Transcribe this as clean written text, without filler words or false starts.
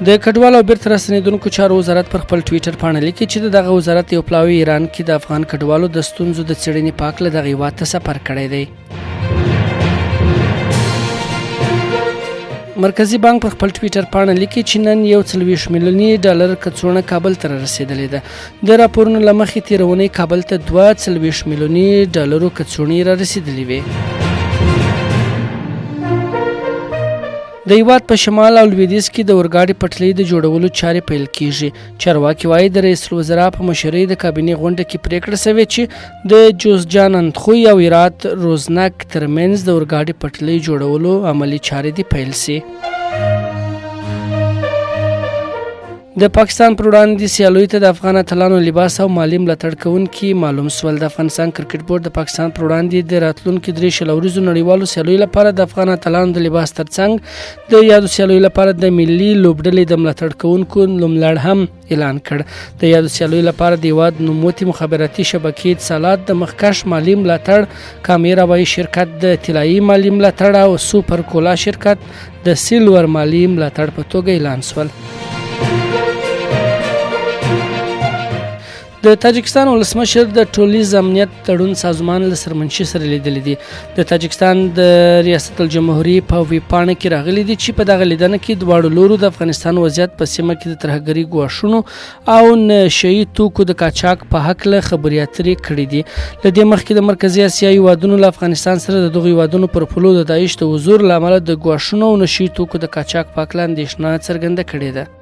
د کډوالو او بیرته راستنېدونکو چارو وزارت پر خپل ټویټر پاڼه لیکي چې دغه وزارت یو پلاوی ایران کې د افغان کډوالو د ستونزو د څېړنې په هکله دغه هېواد ته سفر کړی دی. مرکزی بانک پر خپل ټویټر پاڼه لیکي چې نن $140 میلیوني کڅوړه کابل ته رسیدلې ده. د راپورونو له مخې تېره اونۍ کابل ته $42 میلیوني کڅوړې را رسیدلې وې. د هېواد په شمال او لویدیځ کې د اورګاډي پټلۍ د جوړولو چارې پیل کیږي. چارواکي وایي د رئیس الوزرا په مشرۍ د کابینې غونډه کې پریکړه شوې چې د جوزجان اندخوی او هرات روزنک ترمنځ د اورګاډي پټلۍ جوړولو عملي چارې دې پیل شي. د پاکستان پر وړاندې سیالیو ته د افغان اتلانو لباس او مالي ملاتړ کوونکي معلوم شول. د افغانستان کرکټ بورډ د پاکستان پر وړاندې د راتلونکي 3 شل ورځو نړیوالو سیالیو لپاره د افغان اتلانو د لباس ترڅنګ د یادو سیالیو لپاره د ملي لوبډلې د ملاتړ کوونکو نوملړ هم اعلان کړ. د یادو سیالیو لپاره د هېواد نوموتي مخابراتي شبکې اتصالات د مخکش مالي ملاتړ، کامیر هوایي شرکت د طلایي مالي ملاتړ او سوپر کولا شرکت د سیلور مالي ملاتړ په توګه اعلان شول. د تاجکستان ولسمشر د ټولیز امنیت تړون سازمان له سرمنشي سره لیدلی دي. د تاجکستان د ریاست الجمهوریه په ویب پاڼه کې راغلي دي چې په دغه لیدنه کې دواړو لورو د افغانستان وضعیت په سیمه کې د ترهګرۍ ګواښونو او نشهیي توکو د قاچاق په هکله خبرې اترې کړې دي. له دې مخکې د مرکزي اسیا هېوادونو له افغانستان سره د دغو هېوادونو پر پولو د داعش د حضور له امله د ګواښونو او نشهیي توکو د قاچاق په هکله اندېښنه څرګنده کړې ده.